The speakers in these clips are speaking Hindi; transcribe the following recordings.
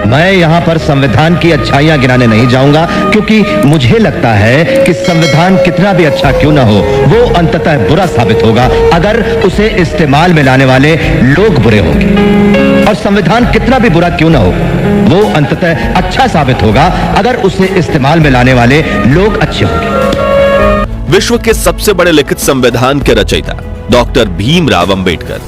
मैं यहाँ पर संविधान की अच्छाइयां गिनाने नहीं जाऊंगा, क्योंकि मुझे लगता है कि संविधान कितना भी अच्छा क्यों ना हो, वो अंततः बुरा साबित होगा अगर उसे इस्तेमाल में लाने वाले लोग बुरे होंगे, और संविधान कितना भी बुरा क्यों ना हो, वो अंततः अच्छा साबित होगा अगर उसे इस्तेमाल में लाने वाले लोग अच्छे होंगे। विश्व के सबसे बड़े लिखित संविधान के रचयिता डॉक्टर भीमराव अंबेडकर,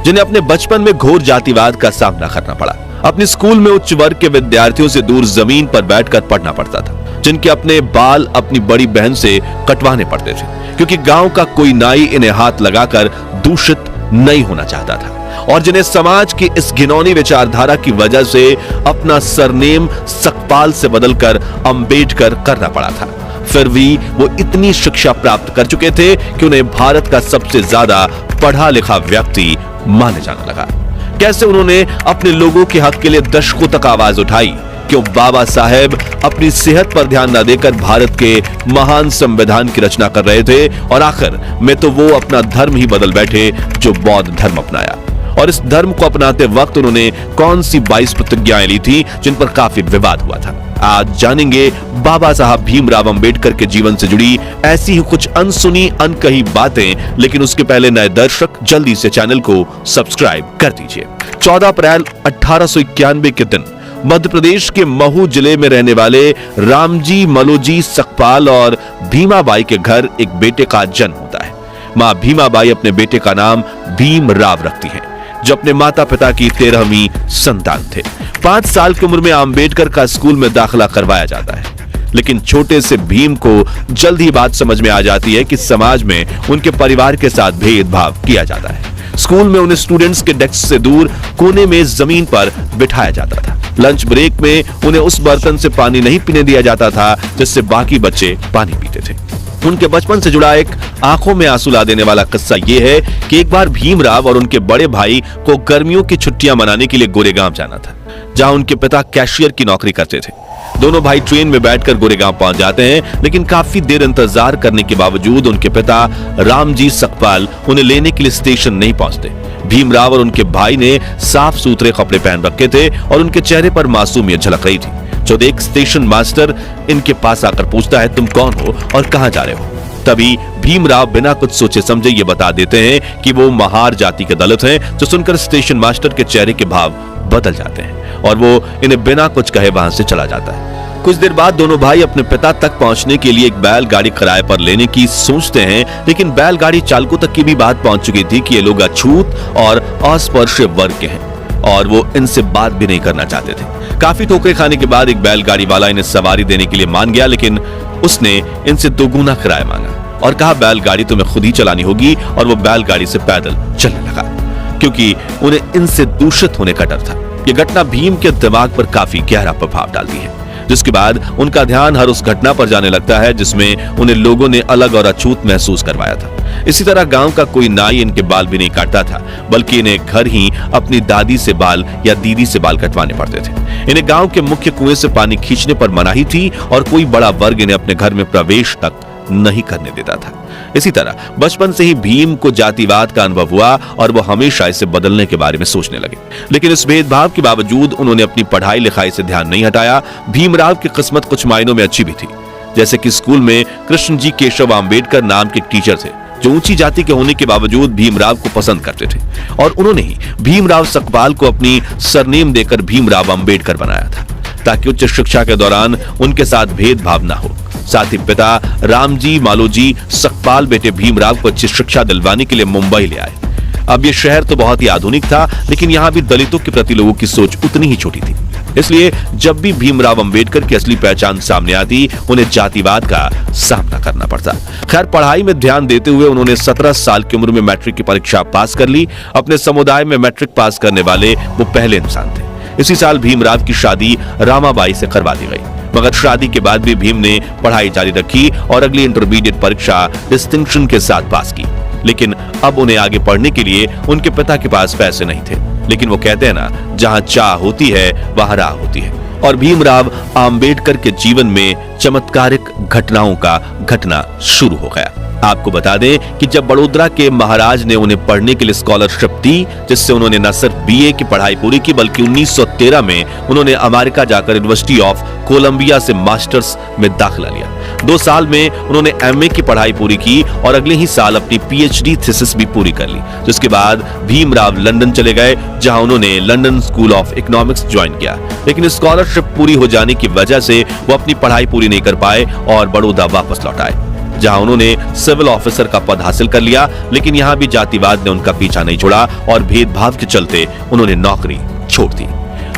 जिन्हें अपने बचपन में घोर जातिवाद का सामना करना पड़ा, अपने स्कूल में उच्च वर्ग के विद्यार्थियों से दूर जमीन पर बैठकर पढ़ना पड़ता था, जिनके अपने बाल अपनी बड़ी बहन से कटवाने पड़ते थे, क्योंकि गांव का कोई नाई इन्हें हाथ लगाकर दूषित नहीं होना चाहता था, और जिन्हें समाज की इस घिनौनी विचारधारा की वजह से अपना सरनेम सकपाल से बदलकर अंबेडकर करना पड़ा था। फिर भी वो इतनी शिक्षा प्राप्त कर चुके थे कि उन्हें भारत का सबसे ज्यादा पढ़ा लिखा व्यक्ति माने जाने लगा। कैसे उन्होंने अपने लोगों के हक के लिए दशकों तक आवाज उठाई, क्यों बाबा साहेब अपनी सेहत पर ध्यान न देकर भारत के महान संविधान की रचना कर रहे थे, और आखिर में तो वो अपना धर्म ही बदल बैठे जो बौद्ध धर्म अपनाया। और इस धर्म को अपनाते वक्त उन्होंने कौन सी 22 प्रतिज्ञाएं ली थी जिन पर काफी विवाद हुआ था। आज जानेंगे बाबा साहब भीमराव अंबेडकर के जीवन से जुड़ी ऐसी ही कुछ अनसुनी अनकही बातें, लेकिन उसके पहले नए दर्शक जल्दी से चैनल को सब्सक्राइब कर दीजिए। 14 अप्रैल 1891 के दिन मध्य प्रदेश के महू जिले में रहने वाले रामजी मलोजी सकपाल और भीमाबाई के घर एक बेटे का जन्म होता है। मां भीमाबाई अपने बेटे का नाम भीमराव रखती हैं, जो अपने माता पिता की 13वीं संतान थे। 5 साल की उम्र में अंबेडकर का स्कूल में दाखिला करवाया जाता है, लेकिन छोटे से भीम को जल्द ही बात समझ में आ जाती है कि समाज में उनके परिवार के साथ भेदभाव किया जाता है। स्कूल में उन्हें स्टूडेंट्स के डेस्क से दूर कोने में जमीन पर बिठाया जाता था। लंच ब्रेक में उन्हें उस बर्तन से पानी नहीं पीने दिया जाता था जिससे बाकी बच्चे पानी पीते थे। उनके बचपन से जुड़ा एक आंखों में आंसू ला देने वाला किस्सा यह है कि एक बार भीमराव और उनके बड़े भाई को गर्मियों की छुट्टियां मनाने के लिए गोरेगांव जाना था, जहां उनके पिता कैशियर की नौकरी करते थे। दोनों भाई ट्रेन में बैठकर गोरेगांव पहुंच जाते हैं, लेकिन काफी देर इंतजार करने के बावजूद उनके पिता रामजी सकपाल उन्हें लेने के लिए स्टेशन नहीं पहुंचते। भीमराव और उनके भाई ने साफ सुथरे कपड़े पहन रखे थे और उनके चेहरे पर मासूमियत झलक रही थी। जो देख स्टेशन मास्टर इनके पास आकर पूछता है, तुम कौन हो और कहां जा रहे हो? तभी भीमराव बिना कुछ सोचे समझे ये बता देते हैं कि वो महार जाति के दलित हैं, जो सुनकर स्टेशन मास्टर के चेहरे के भाव बदल जाते हैं और वो इन्हें बिना कुछ कहे वहां से चला जाता है। कुछ देर बाद दोनों भाई अपने पिता तक पहुंचने के लिए एक बैलगाड़ी किराए पर लेने की सोचते हैं, लेकिन बैलगाड़ी चालकों तक की भी बात पहुंच चुकी थी कि ये लोग अछूत और अस्पृश्य वर्ग के हैं और वो इनसे बात भी नहीं करना चाहते थे। काफी ठोकरें खाने के बाद एक बैलगाड़ी वाला इन्हें सवारी देने के लिए मान गया, लेकिन उसने इनसे दोगुना किराया मांगा और कहा बैलगाड़ी तुम्हें खुद ही चलानी होगी, और वो बैलगाड़ी से पैदल चलने लगा, क्योंकि उन्हें इनसे दूषित होने का डर था। यह घटना भीम के दिमाग पर काफी गहरा प्रभाव डालती है, जिसके बाद उनका ध्यान हर उस घटना पर जाने लगता है जिसमें उन्हें लोगों ने अलग और अछूत महसूस करवाया था। इसी तरह गांव का कोई नाई इनके बाल भी नहीं काटता था, बल्कि इन्हें घर ही अपनी दादी से बाल या दीदी से बाल कटवाने पड़ते थे। इन्हें गांव के मुख्य कुएं से पानी खींचने पर मनाही थी और कोई बड़ा वर्ग इन्हें अपने घर में प्रवेश तक नहीं करने देता था। इसी तरह बचपन से ही भीम को जातिवाद का अनुभव हुआ और वो हमेशा इसे बदलने के बारे में सोचने लगे, लेकिन इस भेदभाव के बावजूद उन्होंने अपनी पढ़ाई लिखाई से ध्यान नहीं हटाया। भीमराव की किस्मत कुछ मायनों में अच्छी भी थी, जैसे कि स्कूल में कृष्ण जी केशव अंबेडकर नाम के टीचर थे, जो ऊंची जाति के होने के बावजूद भीमराव को पसंद करते थे, और उन्होंने ही भीमराव सकपाल को अपनी सरनेम देकर भीमराव अंबेडकर बनाया था, ताकि उच्च शिक्षा के दौरान उनके साथ भेदभाव न हो। साथ ही पिता रामजी मालोजी सकपाल बेटे भीमराव को अच्छी शिक्षा दिलवाने के लिए मुंबई ले आए। अब ये शहर तो बहुत ही आधुनिक था, लेकिन यहाँ भी दलितों के प्रति लोगों की सोच उतनी ही छोटी थी। इसलिए जब भी भीमराव अंबेडकर की असली पहचान सामने आती, उन्हें जातिवाद का सामना करना पड़ता। खैर, पढ़ाई में ध्यान देते हुए उन्होंने 17 साल की उम्र में मैट्रिक की परीक्षा पास कर ली। अपने समुदाय में मैट्रिक पास करने वाले वो पहले इंसान थे। इसी साल भीमराव की शादी रामाबाई से करवा दी गई, मगर शादी के बाद भी भीम ने पढ़ाई जारी रखी और अगली इंटरमीडिएट परीक्षा डिस्टिंक्शन के साथ पास की। लेकिन अब उन्हें आगे पढ़ने के लिए उनके पिता के पास पैसे नहीं थे, लेकिन वो कहते हैं ना, जहां चाह होती है वहां राह होती है। और भीमराव अंबेडकर के जीवन में चमत्कारिक घटनाओं का घटना शुरू हो गया। आपको बता दें कि जब बड़ोदरा के महाराज ने उन्हें पढ़ने के लिए स्कॉलरशिप दी, जिससे उन्होंने न सिर्फ बीए की पढ़ाई पूरी की बल्कि 1913 में उन्होंने अमेरिका जाकर यूनिवर्सिटी ऑफ कोलंबिया से मास्टर्स में दाखिला लिया। 2 साल में उन्होंने एमए की पढ़ाई पूरी की और अगले ही साल अपनी पीएचडी थीसिस भी पूरी कर ली, जिसके बाद भीमराव लंदन चले गए, जहां उन्होंने London school of economics join किया। लेकिन स्कॉलरशिप पूरी हो जाने की वजह से वो अपनी पढ़ाई पूरी नहीं कर पाए और बड़ौदा वापस लौट आए, जहां उन्होंने सिविल ऑफिसर का पद हासिल कर लिया। लेकिन यहां भी जातिवाद ने उनका पीछा नहीं छोड़ा और भेदभाव के चलते उन्होंने नौकरी छोड़ दी।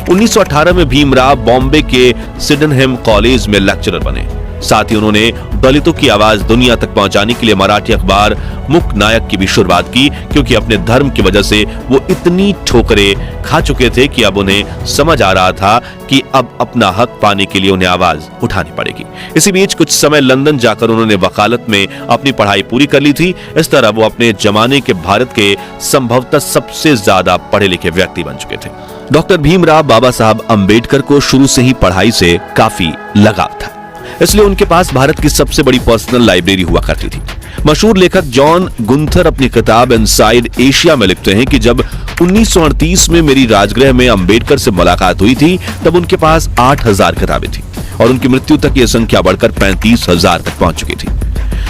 1918 में भीमराव बॉम्बे के सिडेनहम कॉलेज में लेक्चरर बने। साथ ही उन्होंने दलितों की आवाज दुनिया तक पहुंचाने के लिए मराठी अखबार मुक नायक की भी शुरुआत की, क्योंकि अपने धर्म की वजह से वो इतनी ठोकरें खा चुके थे कि अब उन्हें समझ आ रहा था कि अब अपना हक पाने के लिए उन्हें आवाज उठानी पड़ेगी। इसी बीच कुछ समय लंदन जाकर उन्होंने वकालत में अपनी पढ़ाई पूरी कर ली थी। इस तरह वो अपने जमाने के भारत के संभवतः सबसे ज्यादा पढ़े लिखे व्यक्ति बन चुके थे। डॉक्टर भीमराव बाबा साहब अंबेडकर को शुरू से ही पढ़ाई से काफी लगाव था, इसलिए उनके पास भारत की सबसे बड़ी पर्सनल लाइब्रेरी हुआ करती थी। मशहूर लेखक जॉन गुंथर अपनी किताब इनसाइड एशिया में लिखते हैं कि जब 1938 में मेरी राजगृह में अंबेडकर से मुलाकात हुई थी, तब उनके पास 8000 किताबें थी और उनकी मृत्यु तक यह संख्या बढ़कर 35,000 तक पहुंच चुकी थी।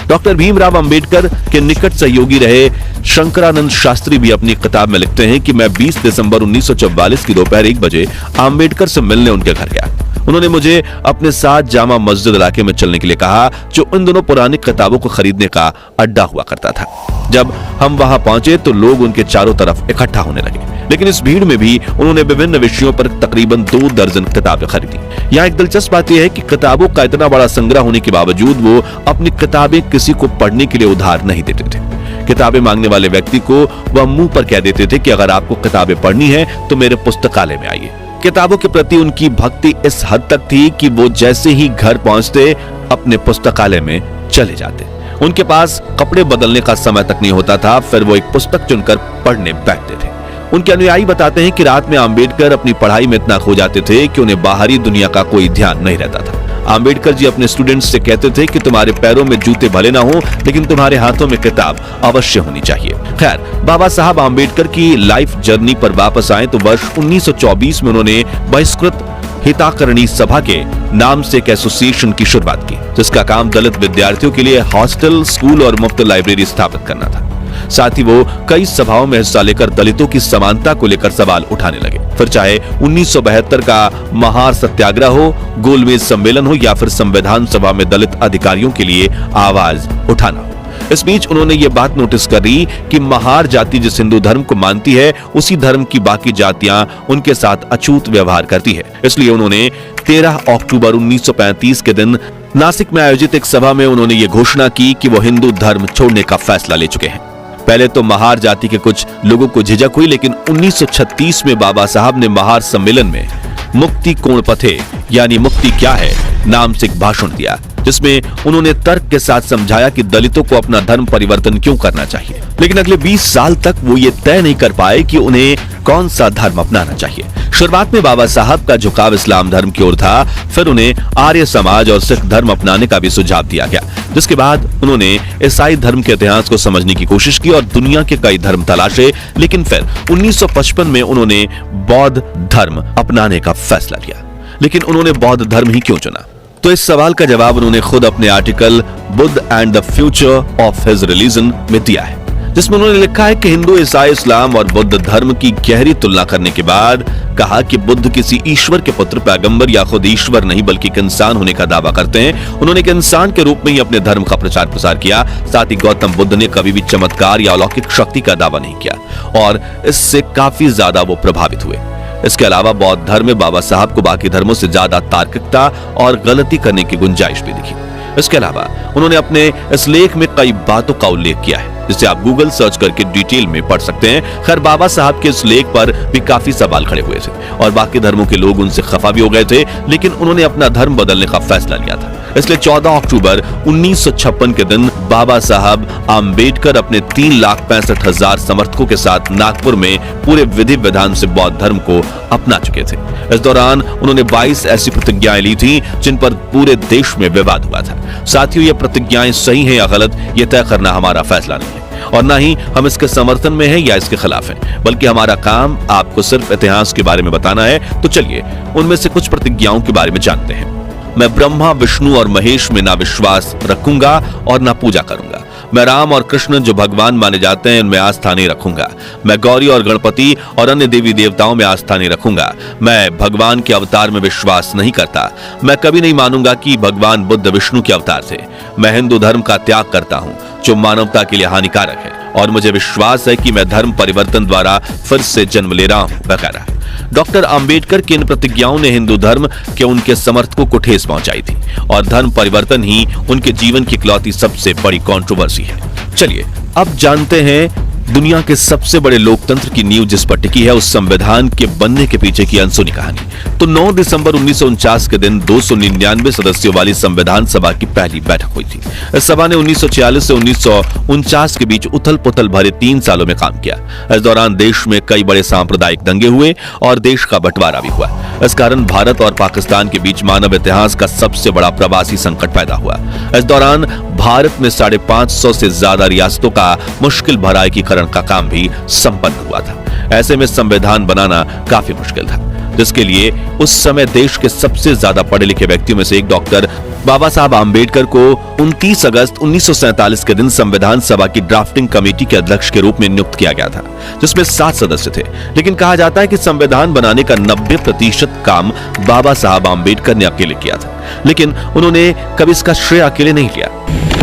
डॉक्टर भीमराव अंबेडकर के निकट सहयोगी रहे शंकरानंद शास्त्री भी अपनी किताब में लिखते हैं कि मैं 20 दिसंबर 1944 की दोपहर 1 बजे अंबेडकर से मिलने उनके घर गया। उन्होंने मुझे अपने साथ जामा मस्जिद इलाके में चलने के लिए कहा, जो उन दोनों पुरानी किताबों को खरीदने का अड्डा हुआ करता था। जब हम वहां पहुंचे तो लोग उनके चारों तरफ इकट्ठा होने लगे, लेकिन इस भीड़ में भी उन्होंने विभिन्न विषयों पर तकरीबन 2 दर्जन किताबें खरीदी। यहाँ एक दिलचस्प बात यह है कि किताबों का इतना बड़ा संग्रह होने के बावजूद वो अपनी किताबें किसी को पढ़ने के लिए उधार नहीं देते थे। किताबें मांगने वाले व्यक्ति को वह मुंह पर कह देते थे कि अगर आपको किताबें पढ़नी है तो मेरे पुस्तकालय में आइए। किताबों के प्रति उनकी भक्ति इस हद तक थी कि वो जैसे ही घर पहुंचते अपने पुस्तकालय में चले जाते। उनके पास कपड़े बदलने का समय तक नहीं होता था, फिर वो एक पुस्तक चुनकर पढ़ने बैठते थे। उनके अनुयायी बताते हैं कि रात में अंबेडकर अपनी पढ़ाई में इतना खो जाते थे कि उन्हें बाहरी दुनिया का कोई ध्यान नहीं रहता था। अंबेडकर जी अपने स्टूडेंट्स से कहते थे कि तुम्हारे पैरों में जूते भले ना हो, लेकिन तुम्हारे हाथों में किताब अवश्य होनी चाहिए। खैर, बाबा साहब अंबेडकर की लाइफ जर्नी पर वापस आए तो वर्ष 1924 में उन्होंने बहिष्कृत हिताकरणी सभा के नाम से एक एसोसिएशन की शुरुआत की, जिसका काम दलित विद्यार्थियों के लिए हॉस्टल, स्कूल और मुफ्त लाइब्रेरी स्थापित करना था। साथ ही वो कई सभाओं में हिस्सा लेकर दलितों की समानता को लेकर सवाल उठाने लगे। फिर चाहे 1972 का महार सत्याग्रह हो, गोलमेज सम्मेलन हो या फिर संविधान सभा में दलित अधिकारियों के लिए आवाज उठाना हो। इस बीच उन्होंने ये बात नोटिस करी कि महार जाति जिस हिंदू धर्म को मानती है, उसी धर्म की बाकी जातियां उनके साथ अछूत व्यवहार करती है। इसलिए उन्होंने 13 अक्टूबर 1935 के दिन नासिक में आयोजित एक सभा में उन्होंने ये घोषणा की कि वो हिंदू धर्म छोड़ने का फैसला ले चुके हैं। पहले तो महार जाति के कुछ लोगों को झिझक हुई, लेकिन 1936 में बाबा साहब ने महार सम्मेलन में मुक्ति कोण पथे यानी मुक्ति क्या है नाम से एक भाषण दिया, जिसमें उन्होंने तर्क के साथ समझाया कि दलितों को अपना धर्म परिवर्तन क्यों करना चाहिए। लेकिन अगले 20 साल तक वो ये तय नहीं कर पाए कि उन्हें कौन सा धर्म अपनाना चाहिए। शुरुआत में बाबा साहब का झुकाव इस्लाम धर्म की ओर था, फिर उन्हें आर्य समाज और सिख धर्म अपनाने का भी सुझाव दिया गया, जिसके बाद उन्होंने ईसाई धर्म के इतिहास को समझने की कोशिश की और दुनिया के कई धर्म तलाशे। लेकिन फिर 1955 में उन्होंने बौद्ध धर्म अपनाने का फैसला लिया। लेकिन उन्होंने बौद्ध धर्म ही क्यों चुना? तो इस सवाल का जवाब उन्होंने खुद अपने article Buddha and the future of his religion में दिया है, जिसमें उन्होंने लिखा है कि हिंदू, ईसाई, इस्लाम और बौद्ध धर्म की गहरी तुलना करने के बाद कहा कि बुद्ध किसी ईश्वर के पुत्र, पैगंबर या खुद ईश्वर नहीं बल्कि एक इंसान होने का दावा करते हैं। उन्होंने एक इंसान के रूप में ही अपने धर्म का प्रचार प्रसार किया। साथ ही गौतम बुद्ध ने कभी भी चमत्कार या अलौकिक शक्ति का दावा नहीं किया और इससे काफी ज्यादा वो प्रभावित हुए। इसके अलावा बौद्ध धर्म में बाबा साहब को बाकी धर्मों से ज्यादा तार्किकता और गलती करने की गुंजाइश भी दिखी। इसके अलावा उन्होंने अपने इस लेख में कई बातों का उल्लेख किया है, जिसे आप गूगल सर्च करके डिटेल में पढ़ सकते हैं। खैर, बाबा साहब के इस लेख पर भी काफी सवाल खड़े हुए थे और बाकी धर्मों के लोग उनसे खफा भी हो गए थे, लेकिन उन्होंने अपना धर्म बदलने का फैसला लिया था। इसलिए 14 अक्टूबर 1956 के दिन बाबा साहब आम्बेडकर अपने 3,65,000 समर्थकों के साथ नागपुर में पूरे विधि विधान से बौद्ध धर्म को अपना चुके थे। इस दौरान उन्होंने 22 ऐसी प्रतिज्ञाएं ली थी जिन पर पूरे देश में विवाद हुआ था। साथियों, ये प्रतिज्ञाएं सही हैं या गलत, ये तय करना हमारा फैसला नहीं है और ना ही हम इसके समर्थन में हैं या इसके खिलाफ हैं, बल्कि हमारा काम आपको सिर्फ इतिहास के बारे में बताना है। तो चलिए उनमें से कुछ प्रतिज्ञाओं के बारे में जानते हैं। मैं ब्रह्मा, विष्णु और महेश में ना विश्वास रखूंगा और ना पूजा करूंगा। मैं राम और कृष्ण जो भगवान माने जाते हैं उनमें आस्था नहीं रखूंगा। मैं गौरी और गणपति और अन्य देवी देवताओं में आस्था नहीं रखूंगा। मैं भगवान के अवतार में विश्वास नहीं करता। मैं कभी नहीं मानूंगा कि भगवान बुद्ध विष्णु के अवतार थे। मैं हिंदू धर्म का त्याग करता हूं जो मानवता के लिए हानिकारक है और मुझे विश्वास है कि मैं धर्म परिवर्तन द्वारा फिर से जन्म ले रहा हूं, वगैरह। डॉक्टर अंबेडकर की इन प्रतिज्ञाओं ने हिंदू धर्म के उनके समर्थकों को ठेस पहुंचाई थी और धर्म परिवर्तन ही उनके जीवन की इकलौती सबसे बड़ी कंट्रोवर्सी है। चलिए अब जानते हैं दुनिया के सबसे बड़े लोकतंत्र की नींव जिस पर टिकी है, उस संविधान के बनने के पीछे की अनसुनी कहानी। तो 9 दिसंबर 1949 के दिन 299 सदस्यों वाली संविधान सभा की पहली बैठक हुई थी। इस सभा ने 1946 से 1949 के बीच उथल पुथल भरे 3 सालों में काम किया। इस दौरान देश में कई बड़े सांप्रदायिक दंगे हुए और देश का बंटवारा भी हुआ। इस कारण भारत और पाकिस्तान के बीच मानव इतिहास का सबसे बड़ा प्रवासी संकट पैदा हुआ। इस दौरान भारत में 550 से ज्यादा रियासतों का मुश्किल भरा एकीकरण का काम भी संपन्न हुआ था। ऐसे में संविधान बनाना काफी मुश्किल था, जिसके लिए उस समय देश के सबसे ज्यादा पढ़े लिखे व्यक्तियों में से एक डॉक्टर बाबा साहब आम्बेडकर को 29 अगस्त 1947 के दिन संविधान सभा की ड्राफ्टिंग कमेटी के अध्यक्ष के रूप में नियुक्त किया गया था, जिसमें 7 सदस्य थे। लेकिन कहा जाता है कि संविधान बनाने का 90% काम बाबा साहब आम्बेडकर ने अकेले किया था, लेकिन उन्होंने कभी इसका श्रेय अकेले नहीं लिया।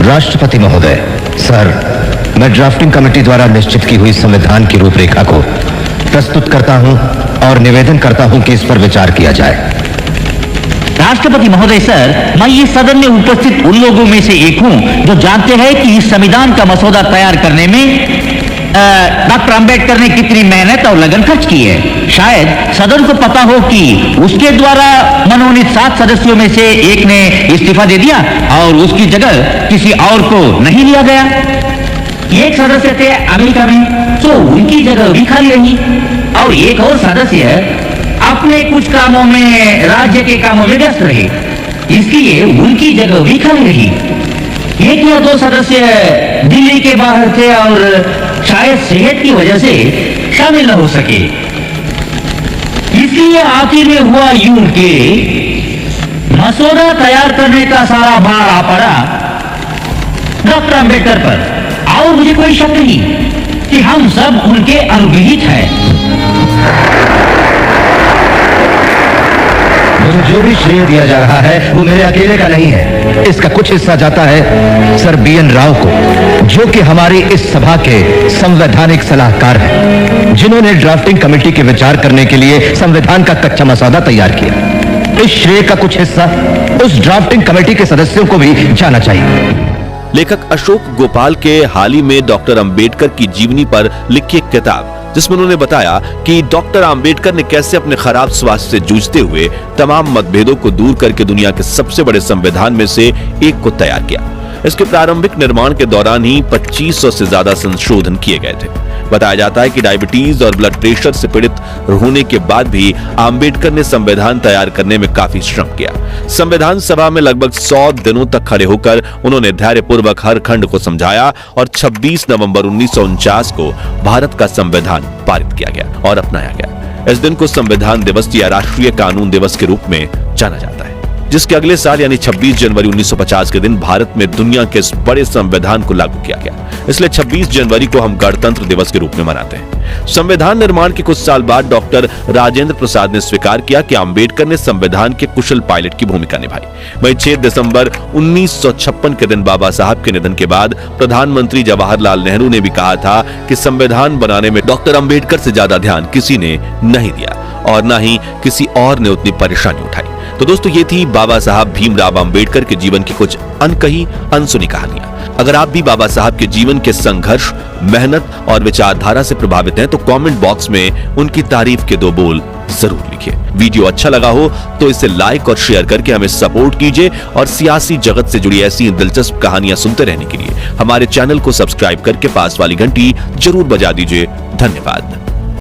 राष्ट्रपति महोदय, सर, मैं ड्राफ्टिंग कमेटी द्वारा निश्चित की हुई संविधान की रूपरेखा को प्रस्तुत करता हूं और निवेदन करता हूं कि इस पर विचार किया जाए। राष्ट्रपति महोदय, सर, मैं ये सदन में उपस्थित उन लोगों में से एक हूं जो जानते हैं कि इस संविधान का मसौदा तैयार करने में डॉक्टर अंबेडकर ने कितनी मेहनत और लगन खर्च की है। शायद सदन को पता हो कि उसके द्वारा मनोनीत 7 सदस्यों में से एक ने इस्तीफा दे दिया और उसकी जगह किसी और को नहीं लिया गया। एक सदस्य थे अमेरिका में, तो उनकी जगह भी खाली रही और एक और सदस्य अपने कुछ कामों में, राज्य के कामों में व्यस्त रहे, इसलिए उनकी जगह भी खाली रही। 1 या 2 सदस्य दिल्ली के बाहर थे और शायद सेहत की वजह से शामिल न हो सके। इसलिए आखिर में हुआ यूं कि मसौदा तैयार करने का सारा भार आ पड़ा डॉक्टर अंबेडकर पर और मुझे कोई शक नहीं कि हम सब उनके अनुग्रहित हैं। मुझे जो भी श्रेय दिया जा रहा है वो मेरे अकेले का नहीं है। इसका कुछ हिस्सा जाता है सर BN राव को, जो कि हमारी इस सभा के संवैधानिक सलाहकार हैं, जिन्होंने ड्राफ्टिंग कमेटी के विचार करने के लिए संविधान का कच्चा मसौदा तैयार किया। इस श्रेय का कुछ हिस्सा उस ड्राफ्टिंग कमेटी के सदस्यों को भी जाना चाहिए। लेखक अशोक गोपाल के हाल ही में डॉक्टर अंबेडकर की जीवनी पर लिखी एक किताब, जिसमें उन्होंने बताया कि डॉक्टर अंबेडकर ने कैसे अपने खराब स्वास्थ्य से जूझते हुए तमाम मतभेदों को दूर करके दुनिया के सबसे बड़े संविधान में से एक को तैयार किया। इसके प्रारंभिक निर्माण के दौरान ही 2500 से ज्यादा संशोधन किए गए थे। बताया जाता है कि डायबिटीज और ब्लड प्रेशर से पीड़ित होने के बाद भी अंबेडकर ने संविधान तैयार करने में काफी श्रम किया। संविधान सभा में लगभग 100 दिनों तक खड़े होकर उन्होंने धैर्यपूर्वक हर खंड को समझाया और 26 नवंबर 1949 को भारत का संविधान पारित किया गया और अपनाया गया। इस दिन को संविधान दिवस या राष्ट्रीय कानून दिवस के रूप में जाना जाता है, जिसके अगले साल यानी 26 जनवरी 1950 के दिन भारत में दुनिया के इस बड़े संविधान को लागू किया गया। इसलिए 26 जनवरी को हम गणतंत्र दिवस के रूप में मनाते हैं। संविधान निर्माण के कुछ साल बाद डॉक्टर राजेंद्र प्रसाद ने स्वीकार किया कि अंबेडकर ने संविधान के कुशल पायलट की भूमिका निभाई। वहीं 6 दिसंबर 1956 के दिन बाबा साहब के निधन के बाद प्रधानमंत्री जवाहरलाल नेहरू ने भी कहा था कि संविधान बनाने में डॉक्टर अंबेडकर से ज्यादा ध्यान किसी ने नहीं दिया और न ही किसी और ने उतनी परेशानी उठाई। तो दोस्तों, ये थी बाबा साहब भीमराव अंबेडकर के जीवन की कुछ अनकही अनसुनी कहानियां। अगर आप भी बाबा साहब के जीवन के संघर्ष, मेहनत और विचारधारा से प्रभावित हैं तो कमेंट बॉक्स में उनकी तारीफ के 2 बोल जरूर लिखिए। वीडियो अच्छा लगा हो तो इसे लाइक और शेयर करके हमें सपोर्ट कीजिए और सियासी जगत से जुड़ी ऐसी दिलचस्प कहानियां सुनते रहने के लिए हमारे चैनल को सब्सक्राइब करके पास वाली घंटी जरूर बजा दीजिए। धन्यवाद।